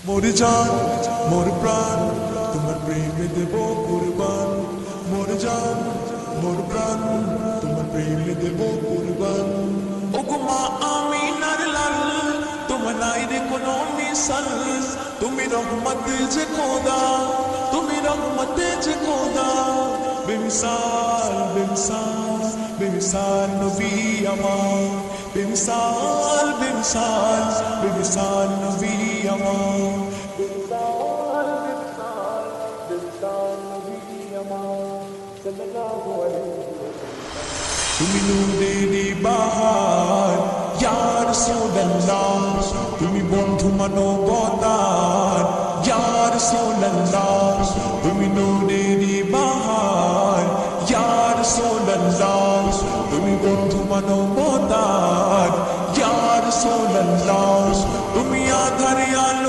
মোর জান মোর প্রাণ তোমার প্রেমে দেব কুরবান। মোর জান মোর প্রাণ তোমার প্রেমে দেব কুরবান। ওগো মা আমিনার লাল তোমার নাই রে কোনো মিসাল। তুমি রহমত যে খোদা, তুমি রহমত যে খোদা। বেমিসাল বেমিসাল বেমিসাল নবী আমার। বেমিসাল বেমিসাল বেমিসাল নবী আমার। বেমিসাল বেমিসাল বেমিসাল নবী আমার সাল্লাল্লাহু আলাইহি ওয়াসাল্লাম। তুমি নূরেরি বাহার ইয়া রাসূলুল্লাহ, তুমি বন্ধু মানবতার ইয়া রাসূলুল্লাহ। তুমি নূরেরি বাহার ইয়া রাসূলুল্লাহ, তুমি বন্ধু মানবতার